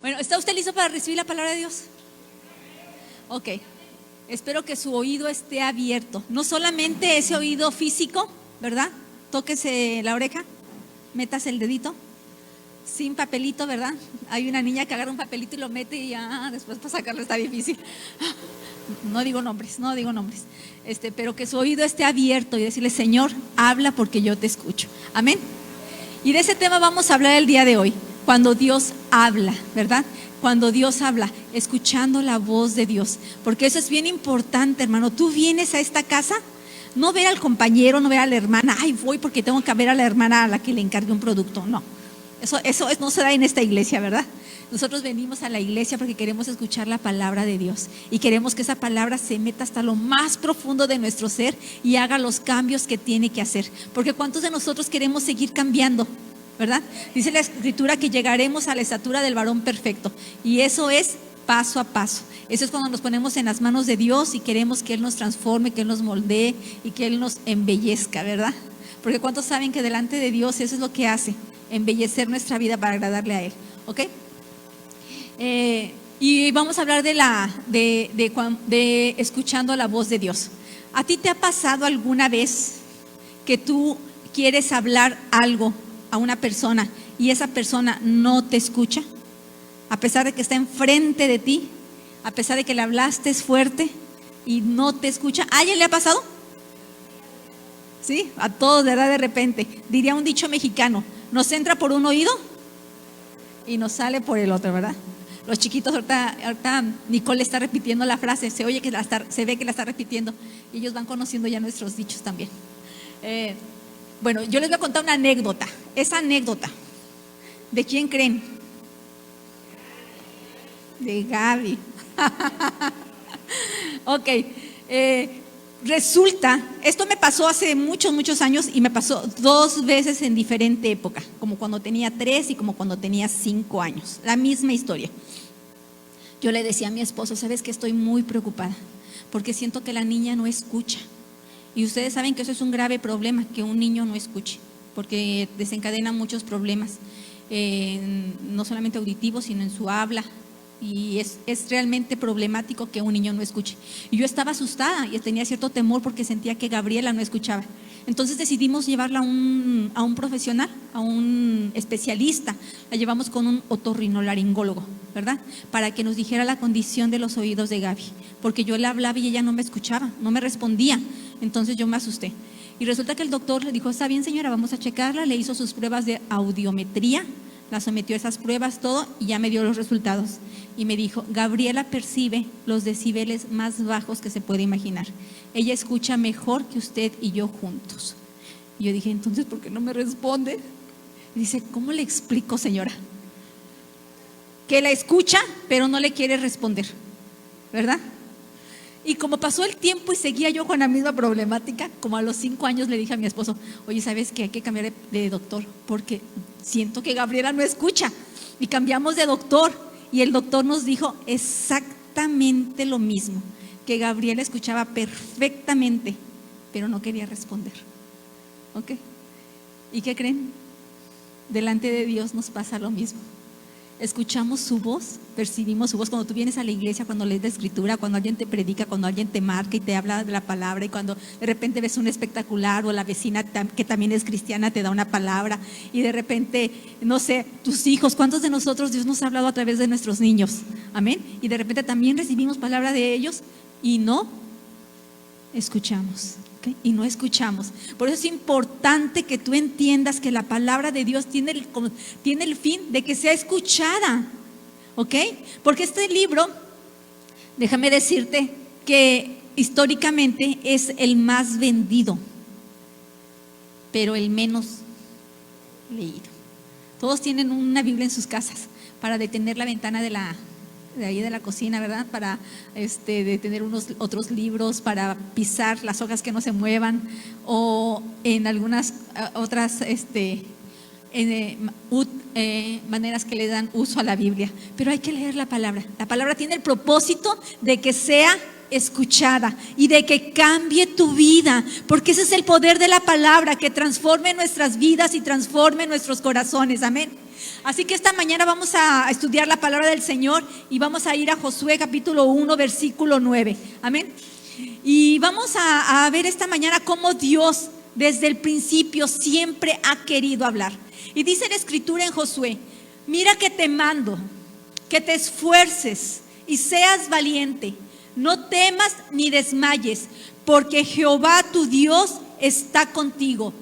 Bueno, ¿está usted listo para recibir la palabra de Dios? Ok, espero que su oído esté abierto. No solamente ese oído físico, ¿verdad? Tóquese la oreja, métase el dedito, sin papelito, ¿verdad? Hay una niña que agarra un papelito y lo mete y después para sacarlo está difícil. No digo nombres, pero que su oído esté abierto y decirle: Señor, habla porque yo te escucho. Amén. Y de ese tema vamos a hablar el día de hoy. Cuando Dios habla, ¿verdad? Cuando Dios habla, escuchando la voz de Dios. Porque eso es bien importante, hermano. Tú vienes a esta casa, no ver al compañero, no ver a la hermana. Ay, voy porque tengo que ver a la hermana a la que le encargue un producto. No, eso no se da en esta iglesia, ¿verdad? Nosotros venimos a la iglesia porque queremos escuchar la palabra de Dios. Y queremos que esa palabra se meta hasta lo más profundo de nuestro ser y haga los cambios que tiene que hacer. Porque ¿cuántos de nosotros queremos seguir cambiando? ¿Verdad? Dice la Escritura que llegaremos a la estatura del varón perfecto, y eso es paso a paso. Eso es cuando nos ponemos en las manos de Dios y queremos que Él nos transforme, que Él nos moldee y que Él nos embellezca, ¿verdad? Porque ¿cuántos saben que delante de Dios eso es lo que hace? Embellecer nuestra vida para agradarle a Él, ¿ok? Y vamos a hablar de escuchando la voz de Dios. ¿A ti te ha pasado alguna vez que tú quieres hablar algo a una persona y esa persona no te escucha? A pesar de que está enfrente de ti, a pesar de que le hablaste fuerte y no te escucha. ¿A alguien le ha pasado? Sí, a todos, ¿verdad? De repente, diría un dicho mexicano: nos entra por un oído y nos sale por el otro, ¿verdad? Los chiquitos, ahorita Nicole está repitiendo la frase, se ve que la está repitiendo, y ellos van conociendo ya nuestros dichos también. Bueno, yo les voy a contar una anécdota. Esa anécdota, ¿de quién creen? De Gaby. Ok, resulta, esto me pasó hace muchos años y me pasó 2 veces en diferente época, como cuando tenía 3 y como cuando tenía 5 años, la misma historia. Yo le decía a mi esposo: ¿sabes qué? Estoy muy preocupada porque siento que la niña no escucha. Y ustedes saben que eso es un grave problema, que un niño no escuche, porque desencadena muchos problemas, no solamente auditivos, sino en su habla. Y es realmente problemático que un niño no escuche. Y yo estaba asustada y tenía cierto temor porque sentía que Gabriela no escuchaba. Entonces decidimos llevarla a un profesional, a un especialista. La llevamos con un otorrinolaringólogo, ¿verdad? Para que nos dijera la condición de los oídos de Gaby, porque yo le hablaba y ella no me escuchaba, no me respondía. Entonces yo me asusté. Y resulta que el doctor le dijo: está bien, señora, vamos a checarla. Le hizo sus pruebas de audiometría, la sometió a esas pruebas, todo, y ya me dio los resultados. Y me dijo: Gabriela percibe los decibeles más bajos que se puede imaginar. Ella escucha mejor que usted y yo juntos. Y yo dije: entonces, ¿por qué no me responde? Y dice: ¿cómo le explico, señora? Que la escucha, pero no le quiere responder, ¿verdad? Y como pasó el tiempo y seguía yo con la misma problemática, como a los 5 años le dije a mi esposo: oye, ¿sabes qué? Hay que cambiar de doctor porque siento que Gabriela no escucha. Y cambiamos de doctor. Y el doctor nos dijo exactamente lo mismo, que Gabriela escuchaba perfectamente, pero no quería responder. ¿Ok? ¿Y qué creen? Delante de Dios nos pasa lo mismo. Escuchamos su voz, percibimos su voz. Cuando tú vienes a la iglesia, cuando lees la Escritura, cuando alguien te predica, cuando alguien te marca y te habla de la palabra, y cuando de repente ves un espectacular, o la vecina que también es cristiana te da una palabra, y de repente, no sé, tus hijos, ¿cuántos de nosotros Dios nos ha hablado a través de nuestros niños? Amén. Y de repente también recibimos palabra de ellos y no escuchamos. Y no escuchamos. Por eso es importante que tú entiendas que la palabra de Dios tiene el fin de que sea escuchada, ¿ok? Porque este libro, déjame decirte que históricamente es el más vendido, pero el menos leído. Todos tienen una Biblia en sus casas para detener la ventana de ahí de la cocina, ¿verdad? Para detener otros libros, para pisar las hojas que no se muevan, o en algunas otras maneras que le dan uso a la Biblia. Pero hay que leer la palabra. La palabra tiene el propósito de que sea escuchada y de que cambie tu vida, porque ese es el poder de la palabra, que transforme nuestras vidas y transforme nuestros corazones. Amén. Así que esta mañana vamos a estudiar la palabra del Señor y vamos a ir a Josué capítulo 1 versículo 9. Amén. Y vamos a ver esta mañana cómo Dios desde el principio siempre ha querido hablar. Y dice la escritura en Josué: mira que te mando, que te esfuerces y seas valiente, no temas ni desmayes, porque Jehová tu Dios está contigo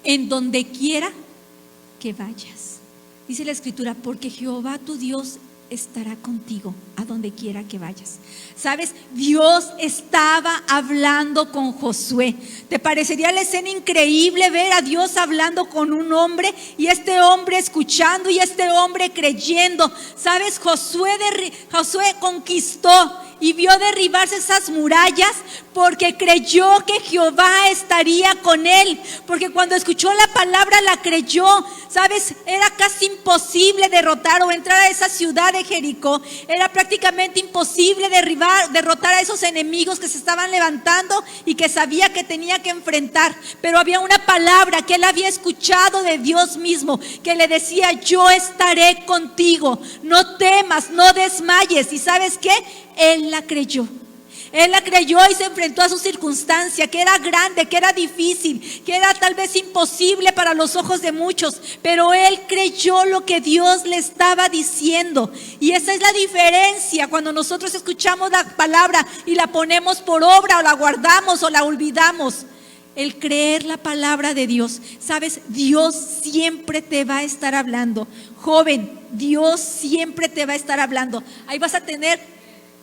en donde quiera que vayas. Dice la escritura: porque Jehová tu Dios estará contigo a donde quiera que vayas. ¿Sabes? Dios estaba hablando con Josué. ¿Te parecería la escena increíble ver a Dios hablando con un hombre y este hombre escuchando y este hombre creyendo? ¿Sabes? Josué conquistó y vio derribarse esas murallas porque creyó que Jehová estaría con él, porque cuando escuchó la palabra la creyó. ¿Sabes? Era casi imposible derrotar o entrar a esa ciudad de Jericó. Era prácticamente imposible derrotar a esos enemigos que se estaban levantando y que sabía que tenía que enfrentar. Pero había una palabra que él había escuchado de Dios mismo, que le decía: yo estaré contigo, no temas, no desmayes. ¿Y sabes qué? Él la creyó. Él la creyó y se enfrentó a su circunstancia, que era grande, que era difícil, que era tal vez imposible para los ojos de muchos, pero él creyó lo que Dios le estaba diciendo. Y esa es la diferencia cuando nosotros escuchamos la palabra y la ponemos por obra, o la guardamos o la olvidamos. El creer la palabra de Dios. ¿Sabes? Dios siempre te va a estar hablando. Joven, Dios siempre te va a estar hablando. Ahí vas a tener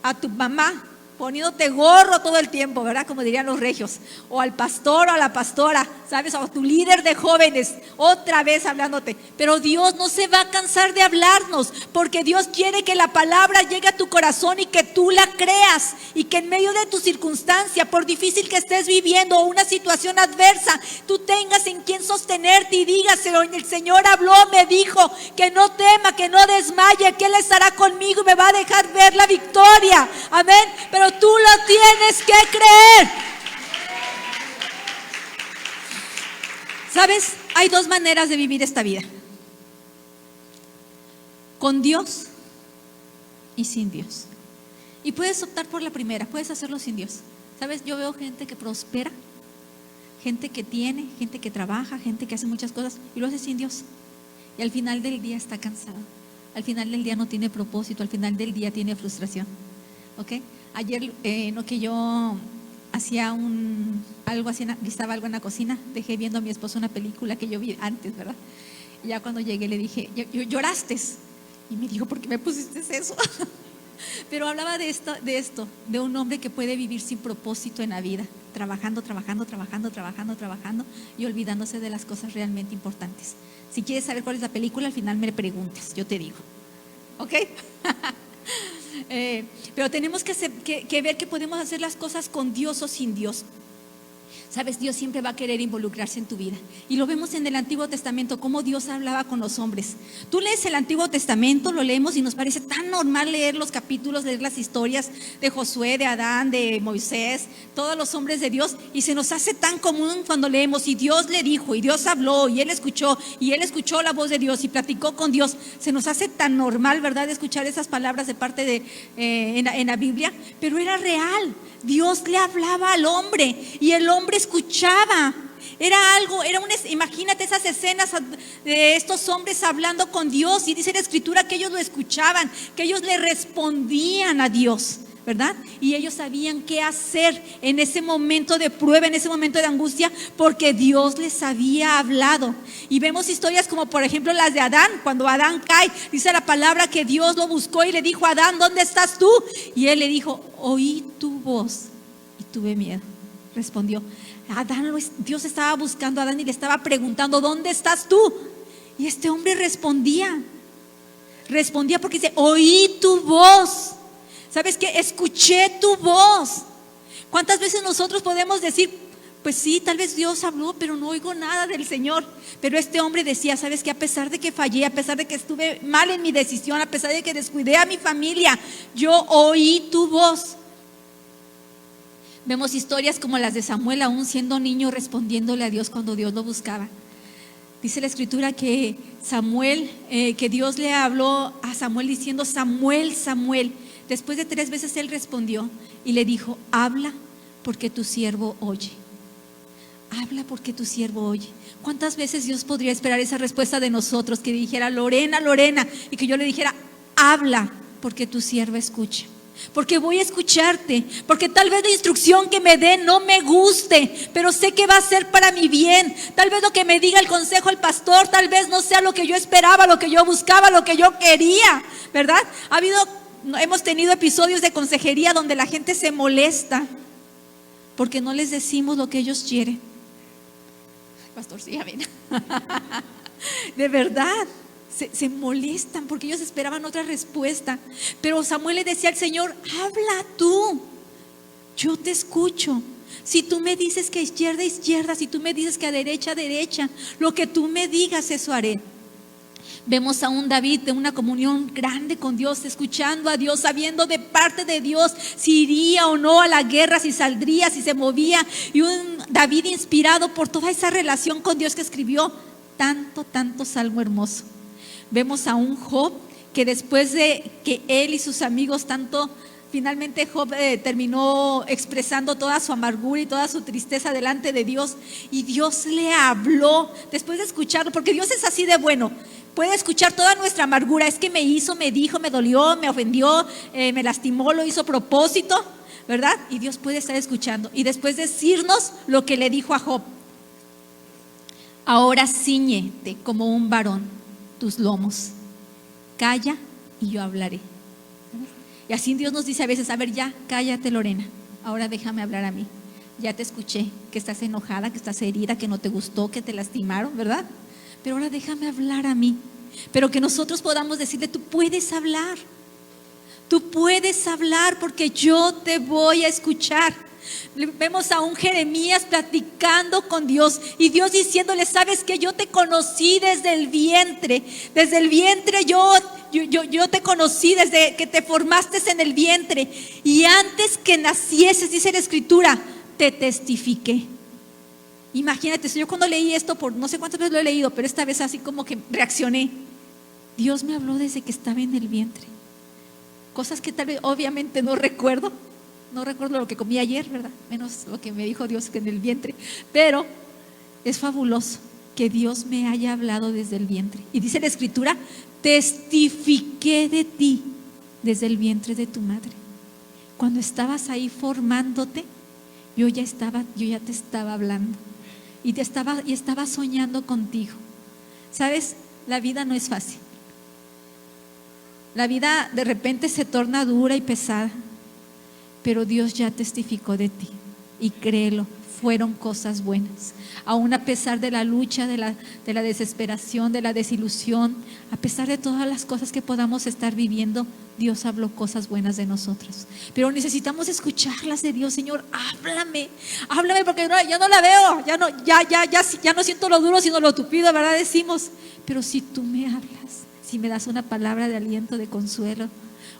a tu mamá poniéndote gorro todo el tiempo, ¿verdad? Como dirían los regios. O al pastor o a la pastora, ¿sabes? O a tu líder de jóvenes, otra vez hablándote. Pero Dios no se va a cansar de hablarnos, porque Dios quiere que la palabra llegue a tu corazón y que tú la creas. Y que en medio de tu circunstancia, por difícil que estés viviendo o una situación adversa, tú tengas en quien sostenerte y digas: el Señor habló, me dijo que no tema, que no desmaye, que Él estará conmigo y me va a dejar ver la victoria. Amén. Pero tú lo tienes que creer. ¿Sabes? Hay dos maneras de vivir esta vida: con Dios y sin Dios. Y puedes optar por la primera, puedes hacerlo sin Dios. ¿Sabes? Yo veo gente que prospera, gente que tiene, gente que trabaja, gente que hace muchas cosas y lo hace sin Dios. Y al final del día está cansado. Al final del día no tiene propósito, al final del día tiene frustración. ¿Ok? Ayer, que yo hacía algo así, listaba algo en la cocina, dejé viendo a mi esposo una película que yo vi antes, ¿verdad? Y ya cuando llegué le dije: ¿lloraste? Y me dijo: ¿por qué me pusiste eso? Pero hablaba de esto, de un hombre que puede vivir sin propósito en la vida, trabajando y olvidándose de las cosas realmente importantes. Si quieres saber cuál es la película, al final me preguntes, yo te digo. ¿Ok? Pero tenemos que ver que podemos hacer las cosas con Dios o sin Dios. Sabes, Dios siempre va a querer involucrarse en tu vida. Y lo vemos en el Antiguo Testamento, cómo Dios hablaba con los hombres. Tú lees el Antiguo Testamento, lo leemos y nos parece tan normal leer los capítulos, leer las historias de Josué, de Adán, de Moisés, todos los hombres de Dios. Y se nos hace tan común cuando leemos: y Dios le dijo, y Dios habló, y él escuchó la voz de Dios y platicó con Dios. Se nos hace tan normal, ¿verdad?, escuchar esas palabras de parte de en la Biblia. Pero era real. Dios le hablaba al hombre y el hombre escuchaba. Imagínate esas escenas de estos hombres hablando con Dios, y dice la escritura que ellos lo escuchaban, que ellos le respondían a Dios, ¿verdad? Y ellos sabían qué hacer en ese momento de prueba, en ese momento de angustia, porque Dios les había hablado. Y vemos historias como por ejemplo las de Adán. Cuando Adán cae, dice la palabra que Dios lo buscó y le dijo: Adán, ¿dónde estás tú? Y él le dijo: oí tu voz y tuve miedo. Respondió. Dios estaba buscando a Adán y le estaba preguntando: ¿dónde estás tú? Y este hombre respondía porque dice: oí tu voz. ¿Sabes qué? Escuché tu voz. ¿Cuántas veces nosotros podemos decir: pues sí, tal vez Dios habló, pero no oigo nada del Señor. Pero este hombre decía, ¿sabes qué? A pesar de que fallé, a pesar de que estuve mal en mi decisión, a pesar de que descuidé a mi familia, yo oí tu voz. Vemos historias como las de Samuel, aún siendo niño, respondiéndole a Dios cuando Dios lo buscaba. Dice la Escritura que Samuel, que Dios le habló a Samuel diciendo, Samuel, Samuel. Después de 3 veces él respondió y le dijo, habla porque tu siervo oye. Habla porque tu siervo oye. ¿Cuántas veces Dios podría esperar esa respuesta de nosotros? Que dijera, Lorena, Lorena, y que yo le dijera, habla porque tu siervo escucha. Porque voy a escucharte, porque tal vez la instrucción que me dé no me guste, pero sé que va a ser para mi bien. Tal vez lo que me diga el consejo el pastor, tal vez no sea lo que yo esperaba, lo que yo buscaba, lo que yo quería, ¿verdad? Hemos tenido episodios de consejería donde la gente se molesta porque no les decimos lo que ellos quieren. Pastor, sí, amén. De verdad, se molestan porque ellos esperaban otra respuesta. Pero Samuel le decía al Señor, habla tú, yo te escucho. Si tú me dices que izquierda, izquierda, si tú me dices que a derecha, derecha, lo que tú me digas, eso haré. Vemos a un David de una comunión grande con Dios, escuchando a Dios, sabiendo de parte de Dios si iría o no a la guerra, si saldría, si se movía. Y un David inspirado por toda esa relación con Dios que escribió tanto salmo hermoso. Vemos a un Job que después de que él y sus amigos finalmente Job terminó expresando toda su amargura y toda su tristeza delante de Dios, y Dios le habló después de escucharlo, porque Dios es así de bueno. Puede escuchar toda nuestra amargura, es que me hizo, me dijo, me dolió, me ofendió, me lastimó, lo hizo a propósito, ¿verdad? Y Dios puede estar escuchando y después decirnos lo que le dijo a Job. Ahora cíñete como un varón tus lomos, calla y yo hablaré. Y así Dios nos dice a veces, a ver, ya, cállate, Lorena, ahora déjame hablar a mí. Ya te escuché que estás enojada, que estás herida, que no te gustó, que te lastimaron, ¿verdad? Pero ahora déjame hablar a mí. Pero que nosotros podamos decirle, tú puedes hablar porque yo te voy a escuchar. Vemos a un Jeremías platicando con Dios y Dios diciéndole, sabes que yo te conocí desde el vientre yo te conocí desde que te formaste en el vientre, y antes que nacieses, dice la Escritura, te testifiqué. Imagínate, yo cuando leí esto, por no sé cuántas veces lo he leído, pero esta vez así como que reaccioné. Dios me habló desde que estaba en el vientre. Cosas que tal vez obviamente no recuerdo lo que comí ayer, ¿verdad? Menos lo que me dijo Dios que en el vientre. Pero es fabuloso que Dios me haya hablado desde el vientre. Y dice la Escritura, testifiqué de ti desde el vientre de tu madre. Cuando estabas ahí formándote, yo ya te estaba hablando y estaba soñando contigo. ¿Sabes? La vida no es fácil. La vida de repente se torna dura y pesada, pero Dios ya testificó de ti, y créelo, fueron cosas buenas. Aún a pesar de la lucha, de la desesperación, de la desilusión, a pesar de todas las cosas que podamos estar viviendo, Dios habló cosas buenas de nosotros. Pero necesitamos escucharlas de Dios. Señor, háblame porque ya no la veo, ya no siento lo duro sino lo tupido, ¿verdad? Decimos, pero si tú me hablas, si me das una palabra de aliento, de consuelo,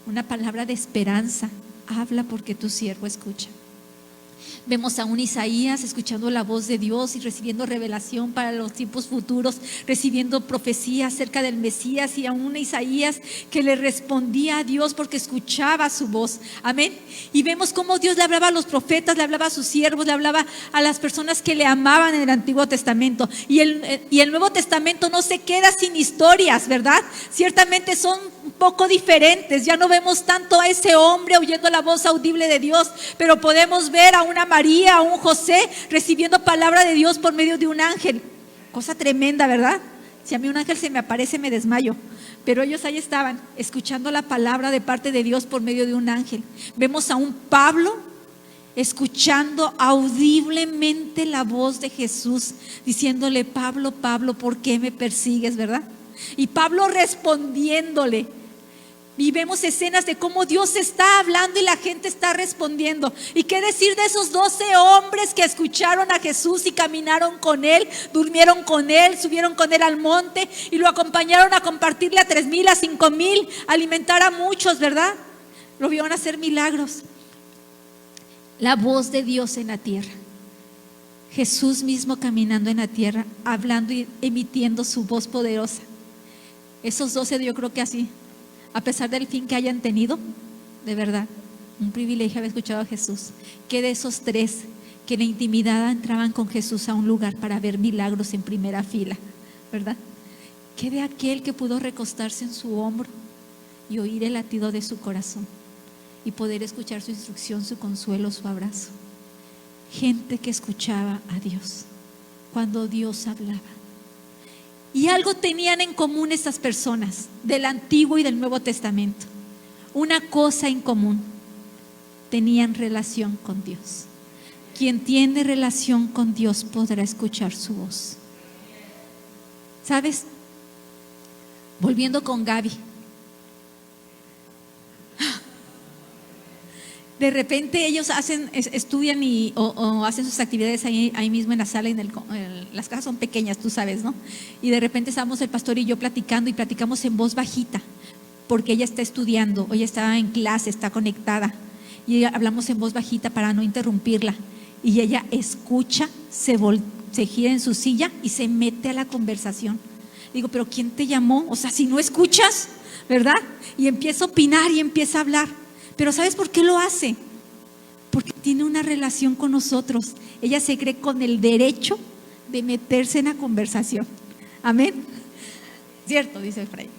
una palabra de esperanza, habla porque tu siervo escucha. Vemos a un Isaías escuchando la voz de Dios y recibiendo revelación para los tiempos futuros, recibiendo profecía acerca del Mesías, y a un Isaías que le respondía a Dios porque escuchaba su voz. Amén. Y vemos cómo Dios le hablaba a los profetas, le hablaba a sus siervos, le hablaba a las personas que le amaban en el Antiguo Testamento. Y el Nuevo Testamento no se queda sin historias, ¿verdad? Ciertamente son un poco diferentes. Ya no vemos tanto a ese hombre oyendo la voz audible de Dios, pero podemos ver a una María, a un José recibiendo palabra de Dios por medio de un ángel. Cosa tremenda, ¿verdad? Si a mí un ángel se me aparece me desmayo, pero ellos ahí estaban escuchando la palabra de parte de Dios por medio de un ángel. Vemos a un Pablo escuchando audiblemente la voz de Jesús, diciéndole, Pablo, Pablo, ¿por qué me persigues? ¿Verdad? Y Pablo respondiéndole, Y vemos escenas de cómo Dios está hablando y la gente está respondiendo. ¿Y qué decir de esos 12 hombres que escucharon a Jesús y caminaron con Él, durmieron con Él, subieron con Él al monte y lo acompañaron a compartirle a 3,000, a 5,000, alimentar a muchos, ¿verdad? Lo vieron hacer milagros. La voz de Dios en la tierra. Jesús mismo caminando en la tierra, hablando y emitiendo su voz poderosa. Esos 12, yo creo que así, a pesar del fin que hayan tenido, de verdad, un privilegio haber escuchado a Jesús. Que de esos 3 que en la intimidad entraban con Jesús a un lugar para ver milagros en primera fila, ¿verdad? Que de aquel que pudo recostarse en su hombro y oír el latido de su corazón y poder escuchar su instrucción, su consuelo, su abrazo. Gente que escuchaba a Dios cuando Dios hablaba. Y algo tenían en común estas personas del Antiguo y del Nuevo Testamento. Una cosa en común: tenían relación con Dios. Quien tiene relación con Dios podrá escuchar su voz. ¿Sabes? Volviendo con Gaby. De repente ellos estudian o hacen sus actividades ahí mismo en la sala. Las casas son pequeñas, tú sabes, ¿no? Y de repente estábamos el pastor y yo platicando, y platicamos en voz bajita, porque ella está estudiando, ella está en clase, está conectada, y hablamos en voz bajita para no interrumpirla. Y ella escucha, se gira en su silla y se mete a la conversación. Digo, ¿pero quién te llamó? O sea, si no escuchas, ¿verdad? Y empieza a opinar y empieza a hablar. Pero ¿sabes por qué lo hace? Porque tiene una relación con nosotros. Ella se cree con el derecho de meterse en la conversación. Amén. Cierto, dice Fray.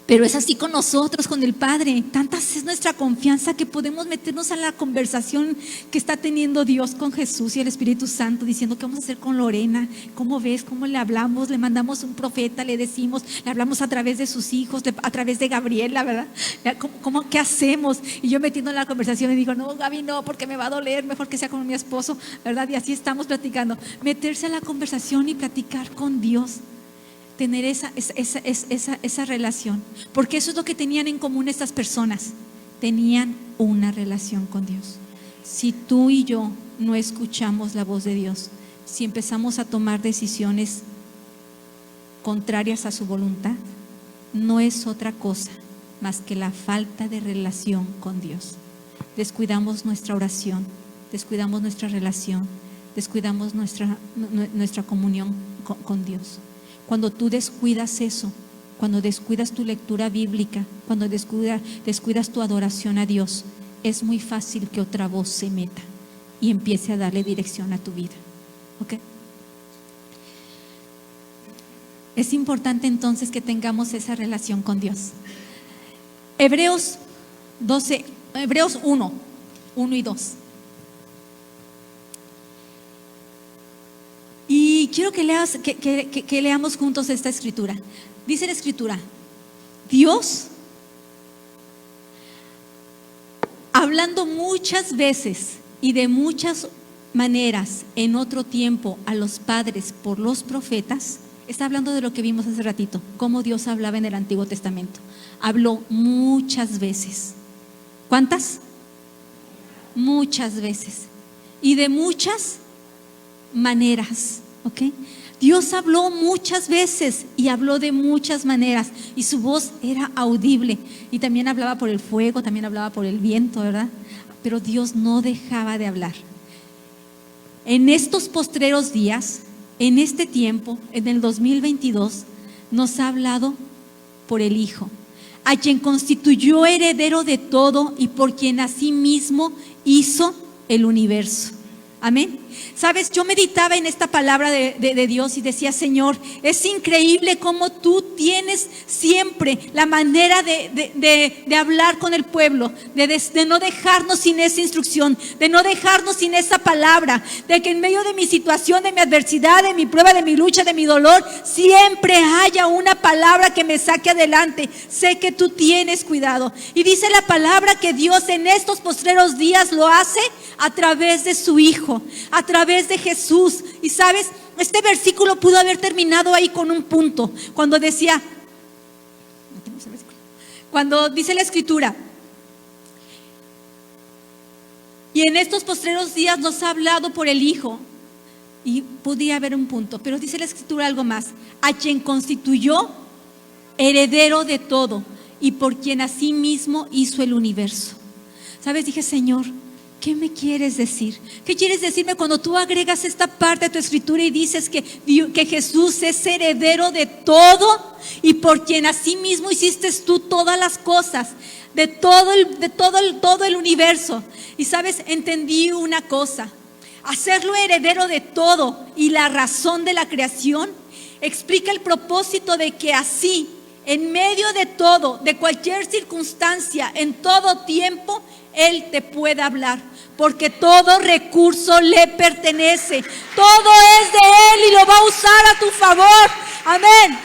Pero es así con nosotros, con el Padre. Tanta es nuestra confianza que podemos meternos a la conversación que está teniendo Dios con Jesús y el Espíritu Santo, diciendo: ¿qué vamos a hacer con Lorena? ¿Cómo ves? ¿Cómo le hablamos? Le mandamos un profeta, le decimos, le hablamos a través de sus hijos, a través de Gabriela, ¿verdad? ¿Qué hacemos? Y yo metiendo en la conversación y digo: no, Gaby, no, porque me va a doler, mejor que sea con mi esposo, ¿verdad? Y así estamos platicando. Meterse a la conversación y platicar con Dios. Tener esa relación, porque eso es lo que tenían en común estas personas. Tenían una relación con Dios. Si tú y yo no escuchamos la voz de Dios, si empezamos a tomar decisiones contrarias a su voluntad, no es otra cosa más que la falta de relación con Dios. Descuidamos nuestra oración, descuidamos nuestra relación, descuidamos nuestra comunión con Dios. Cuando tú descuidas eso, cuando descuidas tu lectura bíblica, cuando descuidas tu adoración a Dios, es muy fácil que otra voz se meta y empiece a darle dirección a tu vida. ¿Ok? Es importante entonces que tengamos esa relación con Dios. Hebreos 1 y 2. Y quiero que leamos juntos esta escritura. Dice la escritura: Dios, hablando muchas veces y de muchas maneras en otro tiempo a los padres por los profetas. Está hablando de lo que vimos hace ratito, cómo Dios hablaba en el Antiguo Testamento. Habló muchas veces. ¿Cuántas? Muchas veces. Y de muchas maneras, ¿ok? Dios habló muchas veces y habló de muchas maneras, y su voz era audible, y también hablaba por el fuego, también hablaba por el viento, ¿verdad? Pero Dios no dejaba de hablar. En estos postreros días, en este tiempo, en el 2022, nos ha hablado por el Hijo, a quien constituyó heredero de todo y por quien asimismo hizo el universo. Amén. Sabes, yo meditaba en esta palabra de Dios y decía: Señor, es increíble cómo tú tienes siempre la manera de hablar con el pueblo, de no dejarnos sin esa instrucción, de no dejarnos sin esa palabra, de que en medio de mi situación, de mi adversidad, de mi prueba, de mi lucha, de mi dolor, siempre haya una palabra que me saque adelante. Sé que tú tienes cuidado. Y dice la palabra que Dios en estos postreros días lo hace a través de su Hijo, a través de Jesús. Y sabes, este versículo pudo haber terminado ahí con un punto, cuando decía, Cuando dice la Escritura, y en estos postreros días nos ha hablado por el Hijo, y podría haber un punto, pero dice la Escritura algo más, a quien constituyó heredero de todo y por quien asimismo hizo el universo. ¿Sabes? Dije, Señor, ¿qué me quieres decir? ¿Qué quieres decirme cuando tú agregas esta parte a tu Escritura y dices que Jesús es heredero de todo y por quien asimismo hiciste tú todas las cosas, de todo el universo? Y sabes, entendí una cosa, hacerlo heredero de todo y la razón de la creación explica el propósito de que así, en medio de todo, de cualquier circunstancia, en todo tiempo, Él te puede hablar, porque todo recurso le pertenece, todo es de Él y lo va a usar a tu favor. Amén.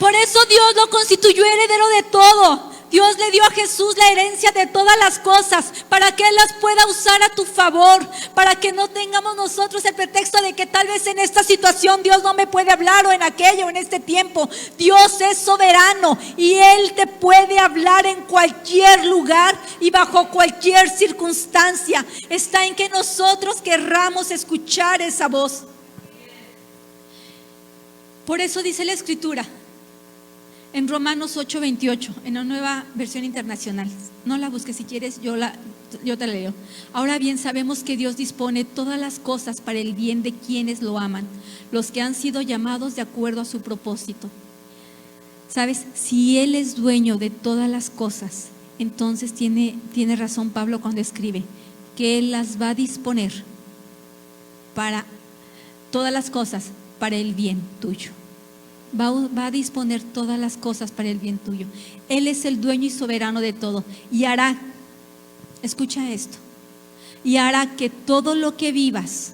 Por eso Dios lo constituyó heredero de todo. Dios le dio a Jesús la herencia de todas las cosas para que Él las pueda usar a tu favor, para que no tengamos nosotros el pretexto de que tal vez en esta situación Dios no me puede hablar o en aquello, en este tiempo. Dios es soberano y Él te puede hablar en cualquier lugar y bajo cualquier circunstancia. Está en que nosotros querramos escuchar esa voz. Por eso dice la Escritura en Romanos 8:28, en la Nueva Versión Internacional. No la busques, si quieres, yo te la leo. Ahora bien, sabemos que Dios dispone todas las cosas para el bien de quienes lo aman, los que han sido llamados de acuerdo a su propósito. ¿Sabes? Si Él es dueño de todas las cosas, entonces tiene razón Pablo cuando escribe que Él las va a disponer para todas las cosas, para el bien tuyo. Va a disponer todas las cosas para el bien tuyo. Él es el dueño y soberano de todo y hará, escucha esto, y hará que todo lo que vivas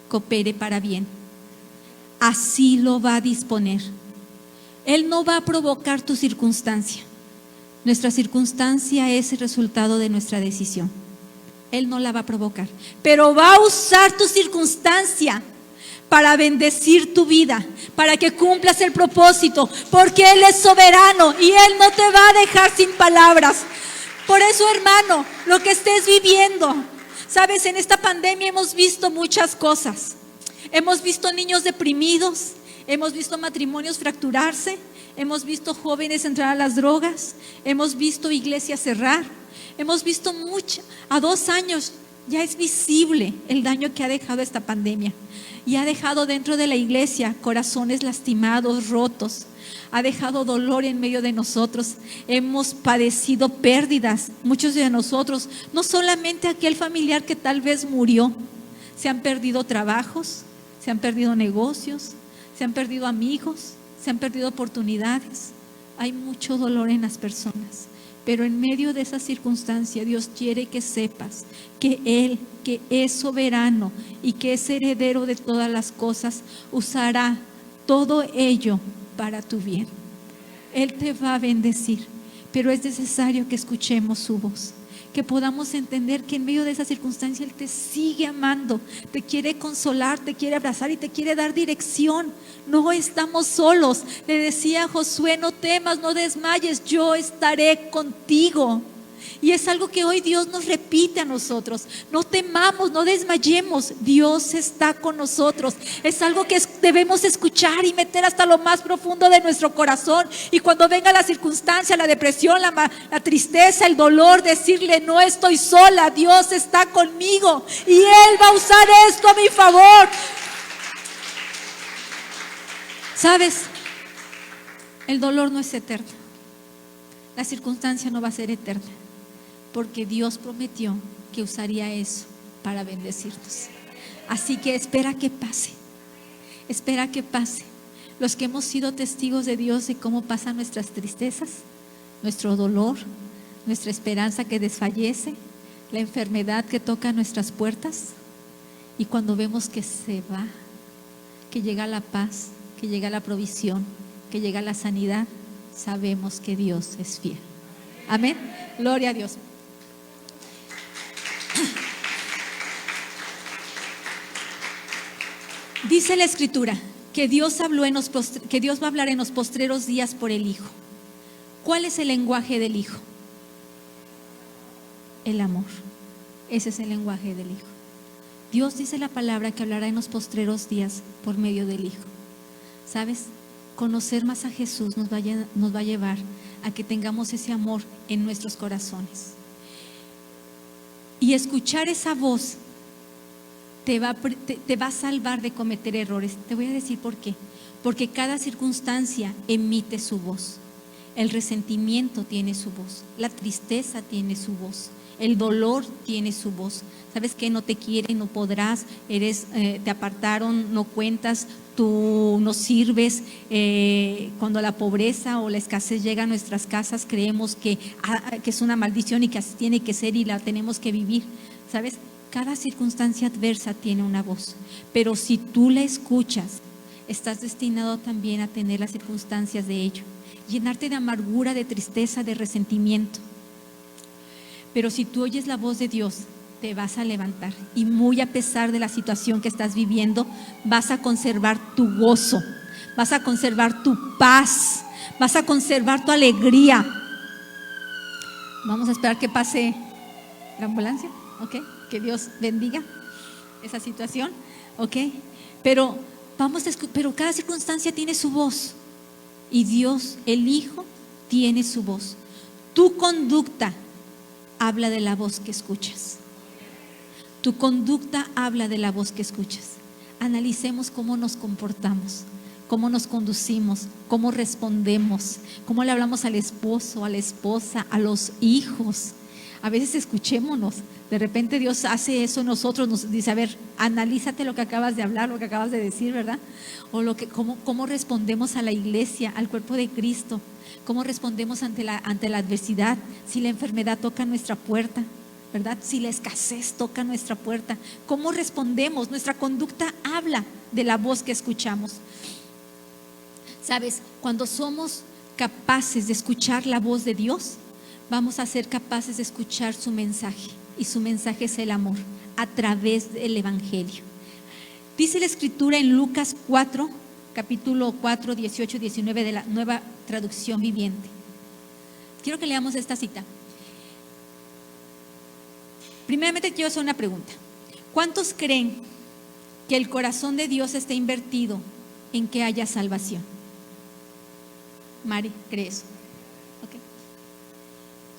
coopere para bien. Así lo va a disponer. Él no va a provocar tu circunstancia. Nuestra circunstancia es el resultado de nuestra decisión. Él no la va a provocar, pero va a usar tu circunstancia para bendecir tu vida, para que cumplas el propósito, porque Él es soberano y Él no te va a dejar sin palabras. Por eso, hermano, lo que estés viviendo, sabes, en esta pandemia hemos visto muchas cosas. Hemos visto niños deprimidos, hemos visto matrimonios fracturarse, hemos visto jóvenes entrar a las drogas, hemos visto iglesias cerrar, hemos visto mucho. A 2 años ya es visible el daño que ha dejado esta pandemia. Y ha dejado dentro de la iglesia corazones lastimados, rotos. Ha dejado dolor en medio de nosotros. Hemos padecido pérdidas. Muchos de nosotros, no solamente aquel familiar que tal vez murió, se han perdido trabajos, se han perdido negocios, se han perdido amigos, se han perdido oportunidades. Hay mucho dolor en las personas. Pero en medio de esa circunstancia, Dios quiere que sepas que Él, que es soberano y que es heredero de todas las cosas, usará todo ello para tu bien. Él te va a bendecir, pero es necesario que escuchemos su voz, que podamos entender que en medio de esa circunstancia Él te sigue amando, te quiere consolar, te quiere abrazar y te quiere dar dirección. No estamos solos. Le decía a Josué, no temas, no desmayes, yo estaré contigo. Y es algo que hoy Dios nos repite a nosotros. No temamos, no desmayemos, Dios está con nosotros. Es algo que debemos escuchar y meter hasta lo más profundo de nuestro corazón. Y cuando venga la circunstancia, la depresión, la tristeza, el dolor, decirle, no estoy sola, Dios está conmigo y Él va a usar esto a mi favor. ¿Sabes? El dolor no es eterno. La circunstancia no va a ser eterna, porque Dios prometió que usaría eso para bendecirnos. Así que espera que pase. Espera que pase. Los que hemos sido testigos de Dios de cómo pasan nuestras tristezas, nuestro dolor, nuestra esperanza que desfallece, la enfermedad que toca nuestras puertas, y cuando vemos que se va, que llega la paz, que llega la provisión, que llega la sanidad, sabemos que Dios es fiel. Amén. Gloria a Dios. Dice la Escritura que Dios va a hablar en los postreros días por el Hijo. ¿Cuál es el lenguaje del Hijo? El amor. Ese es el lenguaje del Hijo. Dios dice la palabra que hablará en los postreros días por medio del Hijo. ¿Sabes? Conocer más a Jesús nos va a llevar a que tengamos ese amor en nuestros corazones. Y escuchar esa voz te va a salvar de cometer errores. Te voy a decir por qué. Porque cada circunstancia emite su voz. El resentimiento tiene su voz, la tristeza tiene su voz, el dolor tiene su voz. ¿Sabes qué? No te quieren, no podrás, te apartaron, no cuentas, tú no sirves. Cuando la pobreza o la escasez llega a nuestras casas, creemos que es una maldición y que así tiene que ser y la tenemos que vivir. ¿Sabes? Cada circunstancia adversa tiene una voz, pero si tú la escuchas, estás destinado también a tener las circunstancias de ello, llenarte de amargura, de tristeza, de resentimiento. Pero si tú oyes la voz de Dios, te vas a levantar y muy a pesar de la situación que estás viviendo, vas a conservar tu gozo, vas a conservar tu paz, vas a conservar tu alegría. Vamos a esperar que pase la ambulancia, ¿ok? Que Dios bendiga esa situación, ¿ok? Pero cada circunstancia tiene su voz y Dios, el Hijo, tiene su voz. Tu conducta habla de la voz que escuchas. Tu conducta habla de la voz que escuchas. Analicemos cómo nos comportamos, cómo nos conducimos, cómo respondemos, cómo le hablamos al esposo, a la esposa, a los hijos. A veces escuchémonos. De repente Dios hace eso en nosotros, nos dice, a ver, analízate lo que acabas de hablar, lo que acabas de decir, ¿verdad? O cómo respondemos a la iglesia, al cuerpo de Cristo, cómo respondemos ante la adversidad, si la enfermedad toca nuestra puerta, ¿verdad? Si la escasez toca nuestra puerta, ¿cómo respondemos? Nuestra conducta habla de la voz que escuchamos. ¿Sabes? Cuando somos capaces de escuchar la voz de Dios, vamos a ser capaces de escuchar su mensaje. Y su mensaje es el amor a través del Evangelio. Dice la Escritura en Lucas 4, capítulo 4, 18 y 19 de la Nueva Traducción Viviente. Quiero que leamos esta cita. Primeramente quiero hacer una pregunta. ¿Cuántos creen que el corazón de Dios está invertido en que haya salvación? Mari, ¿crees? Okay.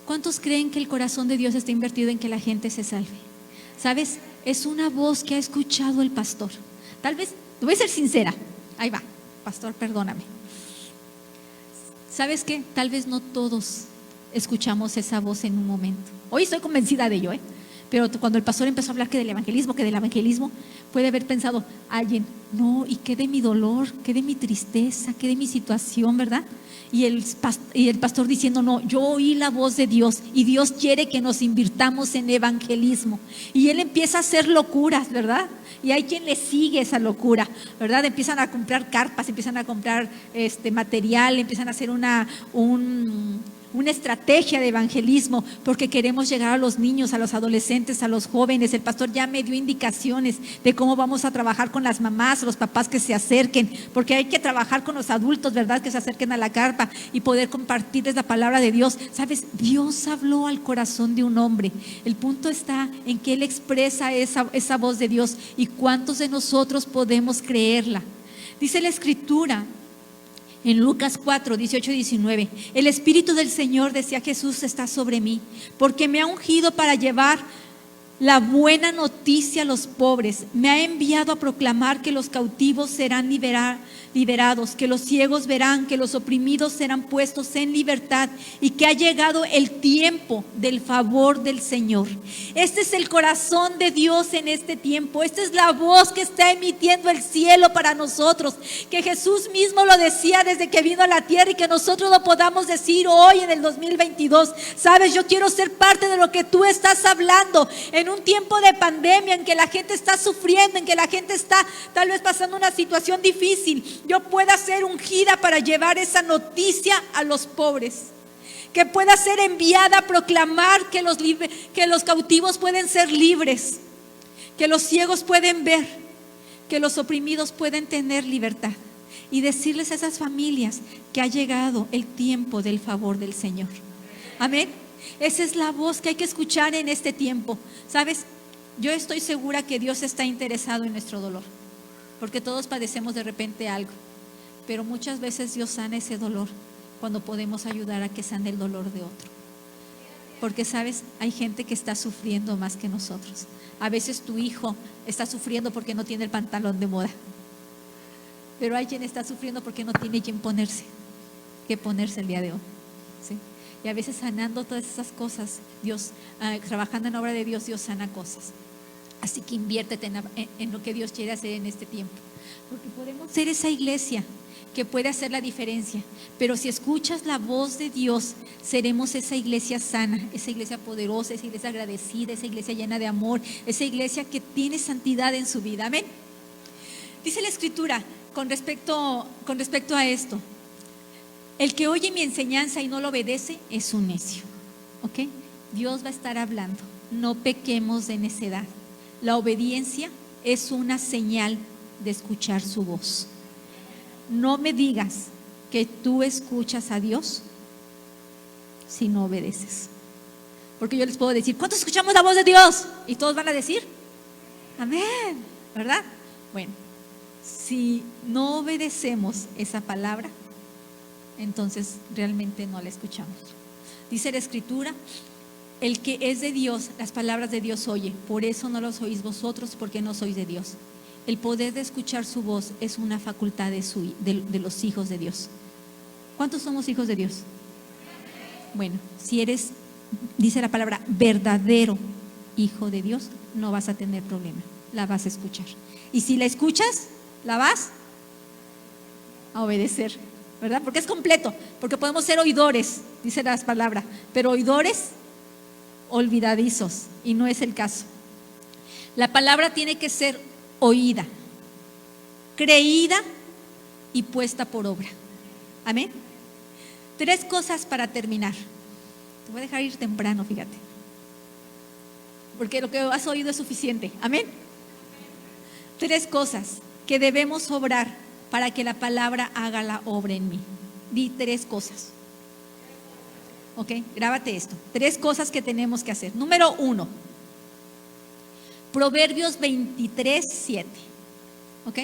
¿Cuántos creen que el corazón de Dios está invertido en que la gente se salve? ¿Sabes? Es una voz que ha escuchado el pastor. Tal vez, te voy a ser sincera. Ahí va, pastor, perdóname. ¿Sabes qué? Tal vez no todos escuchamos esa voz en un momento. Hoy estoy convencida de ello, pero cuando el pastor empezó a hablar que del evangelismo, puede haber pensado alguien, no, ¿y qué de mi dolor? ¿Qué de mi tristeza? ¿Qué de mi situación? ¿Verdad? Y el pastor diciendo, no, yo oí la voz de Dios y Dios quiere que nos invirtamos en evangelismo. Y él empieza a hacer locuras, ¿verdad? Y hay quien le sigue esa locura, ¿verdad? Empiezan a comprar carpas, empiezan a comprar material, empiezan a hacer una estrategia de evangelismo porque queremos llegar a los niños, a los adolescentes, a los jóvenes. El pastor ya me dio indicaciones de cómo vamos a trabajar con las mamás, los papás que se acerquen, porque hay que trabajar con los adultos, ¿verdad? Que se acerquen a la carpa y poder compartirles la palabra de Dios. ¿Sabes? Dios habló al corazón de un hombre. El punto está en que él expresa esa voz de Dios y cuántos de nosotros podemos creerla. Dice la Escritura en Lucas 4, 18 y 19, el Espíritu del Señor, decía Jesús, está sobre mí, porque me ha ungido para llevar la buena noticia a los pobres. Me ha enviado a proclamar que los cautivos serán liberados, que los ciegos verán, que los oprimidos serán puestos en libertad y que ha llegado el tiempo del favor del Señor. Este es el corazón de Dios en este tiempo. Esta es la voz que está emitiendo el cielo para nosotros, que Jesús mismo lo decía desde que vino a la tierra y que nosotros lo podamos decir hoy en el 2022. Sabes, yo quiero ser parte de lo que tú estás hablando en un tiempo de pandemia, en que la gente está sufriendo, en que la gente está tal vez pasando una situación difícil. Yo pueda ser ungida para llevar esa noticia a los pobres, que pueda ser enviada a proclamar que los cautivos pueden ser libres, que los ciegos pueden ver, que los oprimidos pueden tener libertad. y decirles a esas familias que ha llegado el tiempo del favor del Señor. Amén. Esa es la voz que hay que escuchar en este tiempo. ¿Sabes? Yo estoy segura que Dios está interesado en nuestro dolor, porque todos padecemos de repente algo, pero muchas veces Dios sana ese dolor cuando podemos ayudar a que sane el dolor de otro. Porque, ¿sabes? Hay gente que está sufriendo más que nosotros. A veces tu hijo está sufriendo porque no tiene el pantalón de moda, pero hay quien está sufriendo porque no tiene quien ponerse el día de hoy, ¿sí? Y a veces sanando todas esas cosas, Dios, trabajando en la obra de Dios, Dios sana cosas. Así que inviértete en lo que Dios quiere hacer en este tiempo, porque podemos ser esa iglesia que puede hacer la diferencia. Pero si escuchas la voz de Dios, seremos esa iglesia sana, esa iglesia poderosa, esa iglesia agradecida, esa iglesia llena de amor, esa iglesia que tiene santidad en su vida. Amén. Dice la Escritura con respecto a esto: el que oye mi enseñanza y no lo obedece es un necio. ¿Ok? Dios va a estar hablando. No pequemos de necedad. La obediencia es una señal de escuchar su voz. No me digas que tú escuchas a Dios si no obedeces. Porque yo les puedo decir: ¿cuántos escuchamos la voz de Dios? Y todos van a decir amén, ¿verdad? Bueno, si no obedecemos esa palabra, entonces realmente no la escuchamos. Dice la Escritura: el que es de Dios, las palabras de Dios oye. Por eso no los oís vosotros, porque no sois de Dios. El poder de escuchar su voz es una facultad de los hijos de Dios. ¿Cuántos somos hijos de Dios? Bueno, si eres, dice la palabra, verdadero hijo de Dios, no vas a tener problema, la vas a escuchar. Y si la escuchas, la vas a obedecer, ¿verdad? Porque es completo, porque podemos ser oidores, dice la palabra, pero oidores olvidadizos, y no es el caso. La palabra tiene que ser oída, creída y puesta por obra. Amén. 3 cosas para terminar. Te voy a dejar ir temprano, fíjate, porque lo que has oído es suficiente. Amén. 3 cosas que debemos obrar para que la palabra haga la obra en mí. Di 3 cosas. Ok, grábate esto. 3 cosas que tenemos que hacer. Número 1, Proverbios 23:7. ¿Ok?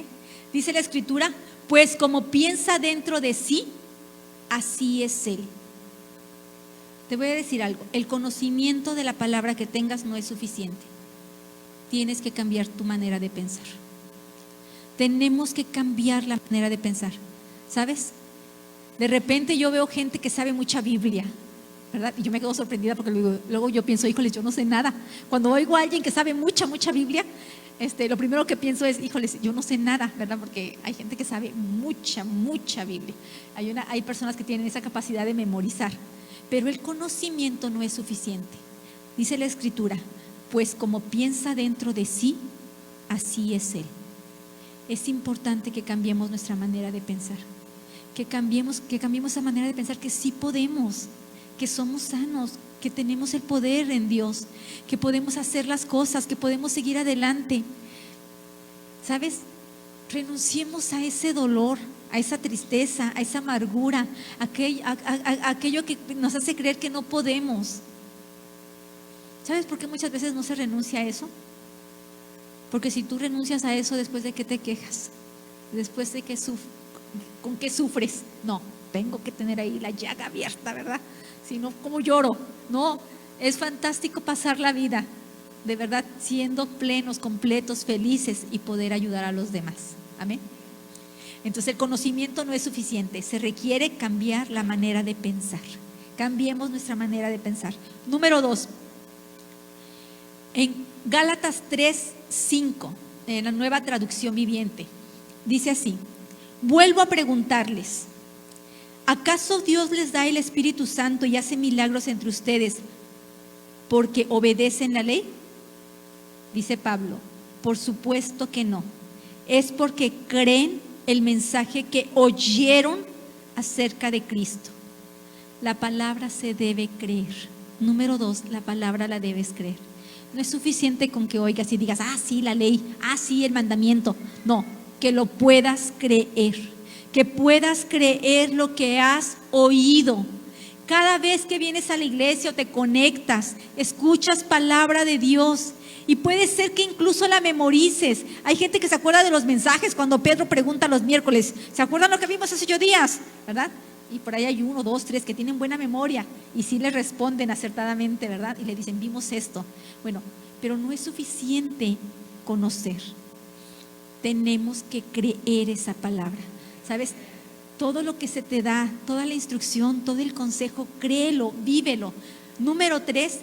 Dice la Escritura: pues como piensa dentro de sí, así es él. Te voy a decir algo: el conocimiento de la palabra que tengas no es suficiente. Tienes que cambiar tu manera de pensar. Tenemos que cambiar la manera de pensar. ¿Sabes? De repente yo veo gente que sabe mucha Biblia, ¿verdad? Y yo me quedo sorprendida porque luego yo pienso: híjoles, yo no sé nada. Cuando oigo a alguien que sabe mucha Biblia, lo primero que pienso es: híjoles, yo no sé nada, ¿verdad? Porque hay gente que sabe mucha Biblia. Hay personas que tienen esa capacidad de memorizar, pero el conocimiento no es suficiente. Dice la Escritura: pues como piensa dentro de sí, así es él. Es importante que cambiemos nuestra manera de pensar, que cambiemos esa manera de pensar, que sí podemos, que somos sanos, que tenemos el poder en Dios, que podemos hacer las cosas, que podemos seguir adelante. ¿Sabes? Renunciemos a ese dolor, a esa tristeza, a esa amargura, a aquello que nos hace creer que no podemos. ¿Sabes por qué muchas veces no se renuncia a eso? Porque si tú renuncias a eso, después de que te quejas, después de que ¿con qué sufres? No, tengo que tener ahí la llaga abierta, ¿verdad? Si no, ¿cómo lloro? No, es fantástico pasar la vida, de verdad, siendo plenos, completos, felices y poder ayudar a los demás. Amén. Entonces el conocimiento no es suficiente, se requiere cambiar la manera de pensar. Cambiemos nuestra manera de pensar. Número 2, en Gálatas 3:5, en la Nueva Traducción Viviente, dice así: vuelvo a preguntarles, ¿acaso Dios les da el Espíritu Santo y hace milagros entre ustedes porque obedecen la ley? Dice Pablo: por supuesto que no, es porque creen el mensaje que oyeron acerca de Cristo. La palabra se debe creer. Número 2, la palabra la debes creer. No es suficiente con que oigas y digas: ah, sí, la ley, ah, sí, el mandamiento. No, que lo puedas creer, que puedas creer lo que has oído. Cada vez que vienes a la iglesia o te conectas, escuchas palabra de Dios y puede ser que incluso la memorices. Hay gente que se acuerda de los mensajes cuando Pedro pregunta los miércoles, ¿se acuerdan lo que vimos hace 8 días? ¿Verdad? Y por ahí hay 1, 2, 3 que tienen buena memoria y sí le responden acertadamente, ¿verdad? Y le dicen, vimos esto. Bueno, pero no es suficiente conocer. Tenemos que creer esa palabra. ¿Sabes? Todo lo que se te da, toda la instrucción, todo el consejo, créelo, vívelo. Número 3,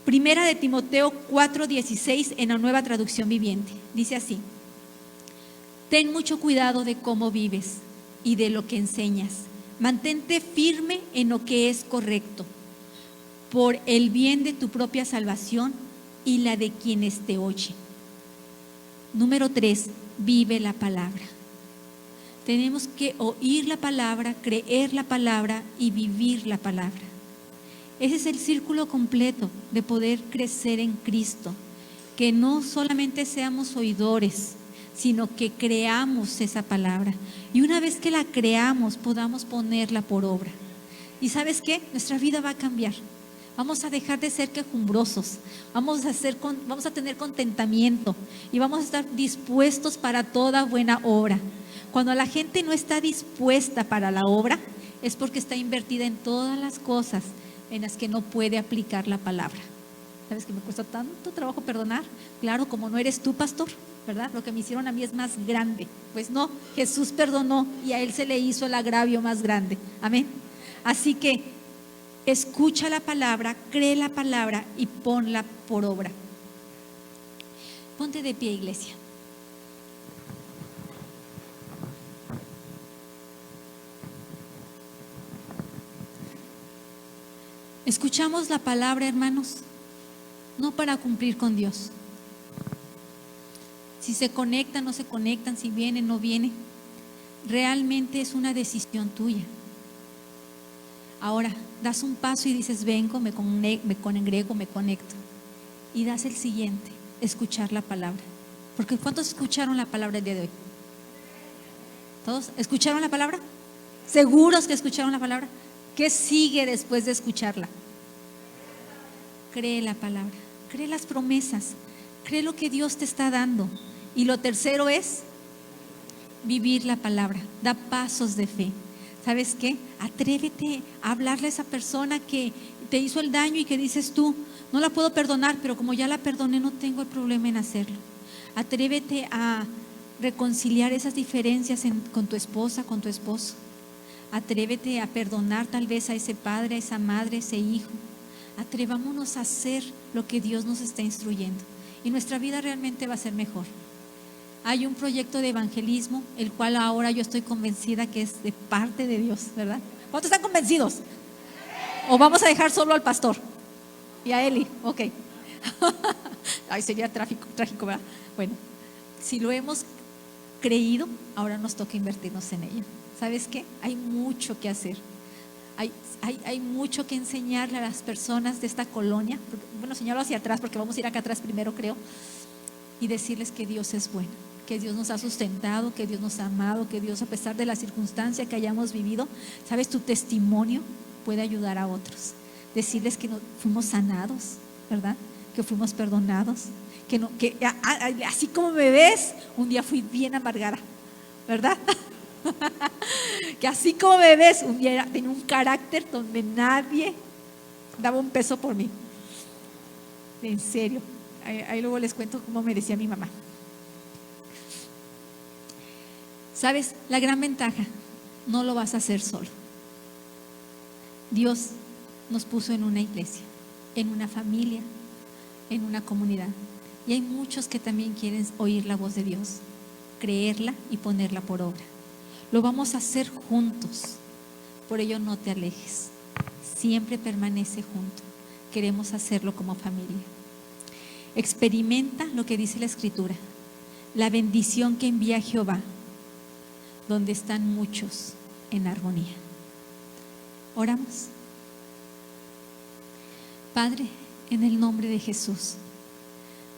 Primera de Timoteo 4:16 en la Nueva Traducción Viviente. Dice así: ten mucho cuidado de cómo vives y de lo que enseñas. Mantente firme en lo que es correcto, por el bien de tu propia salvación y la de quienes te oyen. Número 3, vive la palabra. Tenemos que oír la palabra, creer la palabra y vivir la palabra. Ese es el círculo completo de poder crecer en Cristo. Que no solamente seamos oidores, sino que creamos esa palabra. Y una vez que la creamos, podamos ponerla por obra. ¿Y sabes qué? Nuestra vida va a cambiar. Vamos a dejar de ser quejumbrosos, vamos a tener contentamiento y vamos a estar dispuestos para toda buena obra. Cuando la gente no está dispuesta para la obra, es porque está invertida en todas las cosas en las que no puede aplicar la palabra. ¿Sabes que me cuesta tanto trabajo perdonar? Claro, como no eres tú, pastor, ¿verdad? Lo que me hicieron a mí es más grande. Pues no, Jesús perdonó y a Él se le hizo el agravio más grande. Amén. Así que escucha la palabra, cree la palabra y ponla por obra. Ponte de pie, iglesia. Escuchamos la palabra, hermanos, no para cumplir con Dios. Si se conectan, no se conectan, si vienen, no vienen, realmente es una decisión tuya. Ahora, das un paso y dices, vengo, me congrego, me conecto. Y das el siguiente, escuchar la palabra. Porque ¿cuántos escucharon la palabra el día de hoy? ¿Todos escucharon la palabra? ¿Seguros que escucharon la palabra? ¿Qué sigue después de escucharla? Cree la palabra, cree las promesas, cree lo que Dios te está dando. Y lo tercero es vivir la palabra, da pasos de fe. ¿Sabes qué? Atrévete a hablarle a esa persona que te hizo el daño y que dices tú, no la puedo perdonar, pero como ya la perdoné, no tengo el problema en hacerlo. Atrévete a reconciliar esas diferencias con tu esposa, con tu esposo. Atrévete a perdonar tal vez a ese padre, a esa madre, a ese hijo. Atrevámonos a hacer lo que Dios nos está instruyendo y nuestra vida realmente va a ser mejor. Hay un proyecto de evangelismo, el cual ahora yo estoy convencida que es de parte de Dios, ¿verdad? ¿Cuántos están convencidos? ¿O vamos a dejar solo al pastor y a Eli? Ok. Ay, sería trágico, ¿verdad? Bueno, si lo hemos creído, ahora nos toca invertirnos en ello. ¿Sabes qué? Hay mucho que hacer. Hay mucho que enseñarle a las personas de esta colonia. Bueno, señalo hacia atrás porque vamos a ir acá atrás primero, creo. Y decirles que Dios es bueno, que Dios nos ha sustentado, que Dios nos ha amado, que Dios, a pesar de la circunstancia que hayamos vivido, sabes, tu testimonio puede ayudar a otros. Decirles que fuimos sanados, ¿verdad? Que fuimos perdonados, que así como me ves, un día fui bien amargada, ¿verdad? Que así como me ves, un día tenía un carácter donde nadie daba un peso por mí. En serio. Ahí luego les cuento cómo me decía mi mamá. ¿Sabes? La gran ventaja, no lo vas a hacer solo. Dios nos puso en una iglesia, en una familia, en una comunidad. Y hay muchos que también quieren oír la voz de Dios, creerla y ponerla por obra. Lo vamos a hacer juntos. Por ello no te alejes. Siempre permanece junto. Queremos hacerlo como familia. Experimenta lo que dice la Escritura, la bendición que envía Jehová, donde están muchos en armonía. Oramos. Padre, en el nombre de Jesús,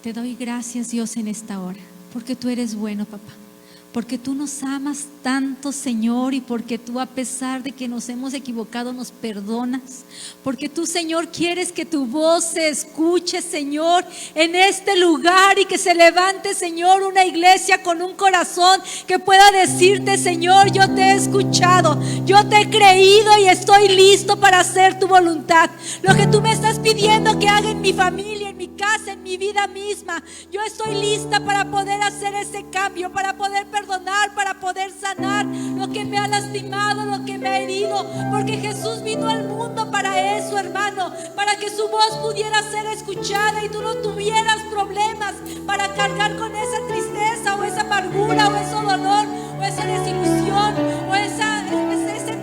te doy gracias, Dios, en esta hora, porque tú eres bueno, papá, porque tú nos amas tanto, Señor, y porque tú, a pesar de que nos hemos equivocado, nos perdonas, porque tú, Señor, quieres que tu voz se escuche, Señor, en este lugar, y que se levante, Señor, una iglesia con un corazón que pueda decirte: Señor, yo te he escuchado, yo te he creído y estoy listo para hacer tu voluntad. Lo que tú me estás pidiendo que haga en mi familia, en mi casa, en mi vida misma, yo estoy lista para poder hacer ese cambio, para poder perdonar, para poder sanar lo que me ha lastimado, lo que me ha herido, porque Jesús vino al mundo para eso, hermano, para que su voz pudiera ser escuchada y tú no tuvieras problemas para cargar con esa tristeza o esa amargura o ese dolor o esa desilusión o ese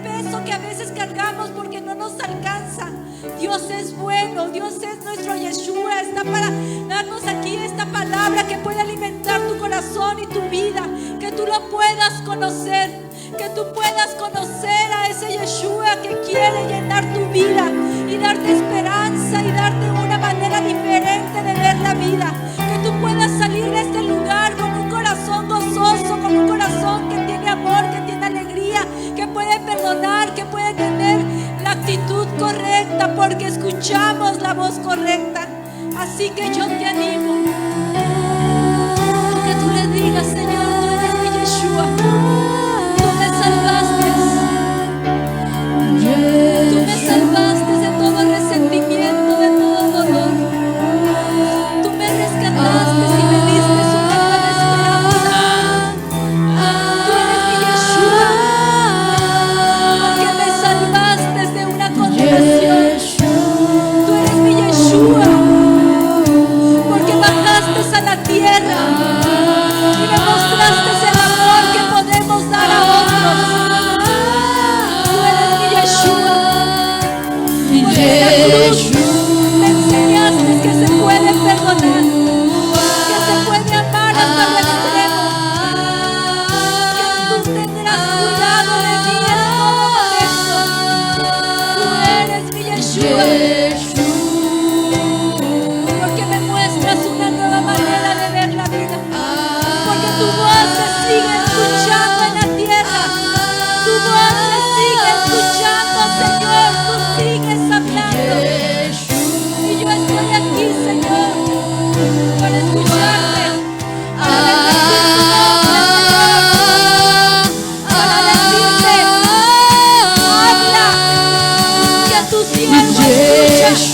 peso que a veces cargamos porque no nos alcanza. Dios es bueno, Dios es nuestro Yeshua, está para darnos aquí esta palabra que puede alimentar tu corazón y tu vida, que tú lo puedas conocer, que tú puedas conocer a ese Yeshua que quiere llenar tu vida y darte esperanza y darte una manera diferente de ver la vida, que tú puedas salir de este lugar con un corazón gozoso, con un corazón que tiene amor, que tiene alegría, que puede perdonar, que puede tener la actitud correcta, porque escuchamos la voz correcta. Así que yo te animo, que tú le digas: Señor, tú eres mi Yeshua, tú me salvaste, tú me salvaste de todo resentimiento, de todo dolor, tú me rescataste y me diste una nueva esperanza. Tú eres mi Yeshua, porque me salvaste de una condenación. Tú eres mi Yeshua, porque bajaste a la tierra y me mostraste el amor que podemos dar a otros. Tú eres mi Yeshua, porque en la cruz me enseñaste que se puede perdonar, que se puede amar hasta el extremo, que tú tendrás cuidado de mí en todo momento. Tú eres mi Yeshua, porque me muestras una nueva manera de ver la vida, porque tu voz se sigue escuchando en la tierra, tu voz se sigue escuchando, Señor, tú sigues hablando, y yo estoy aquí, Señor, para escucharte, para bendecir tu nombre, Señor, para decirte: habla, que tu siervo escucha.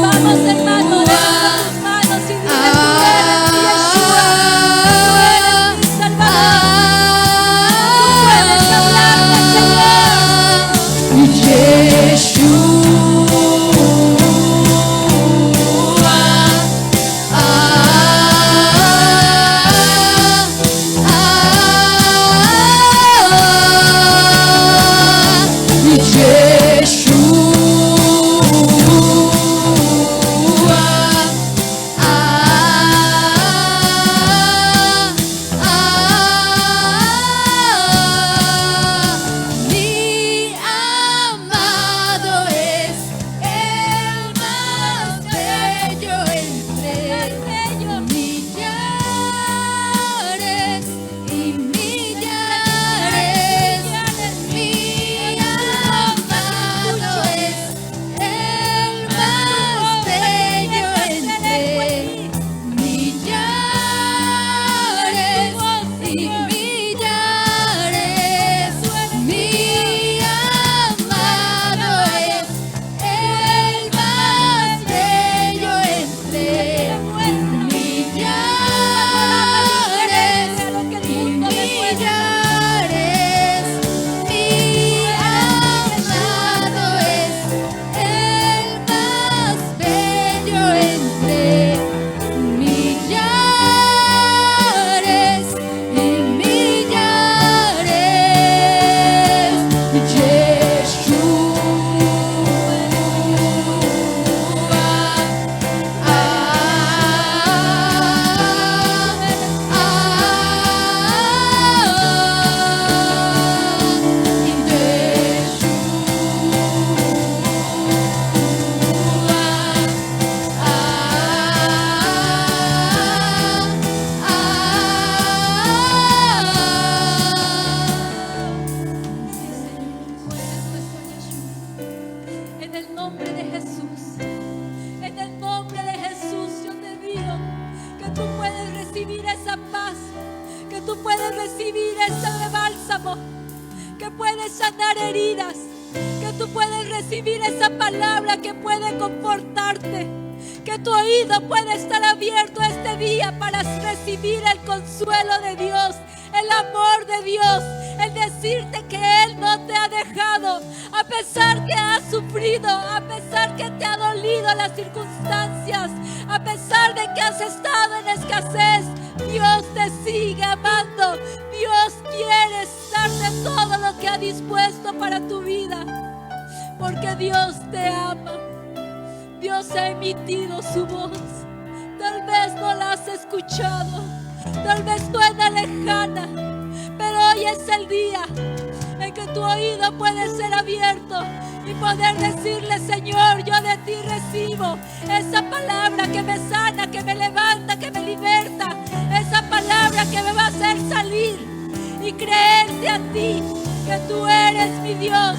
Vamos, hermano, levanta tus manos y dile: tú eres mi Yeshua, puedes recibir esa paz, que tú puedes recibir ese bálsamo, que puedes sanar heridas, que tú puedes recibir esa palabra que puede confortarte, que tu oído puede estar abierto este día para recibir el consuelo de Dios, el amor de Dios, el decirte que Él no te ha dejado, a pesar que has sufrido, a pesar que te ha dolido las circunstancias, a pesar de que has estado en escasez. Dios te sigue amando. Dios quiere darte todo lo que ha dispuesto para tu vida, porque Dios te ama. Dios ha emitido su voz. Tal vez no la has escuchado, tal vez suena lejana, pero hoy es el día en que tu oído puede ser abierto y poder decirle: Señor, yo de ti recibo esa palabra que me sana, que me levanta, que me liberta, esa palabra que me va a hacer salir y creerte a ti, que tú eres mi Dios,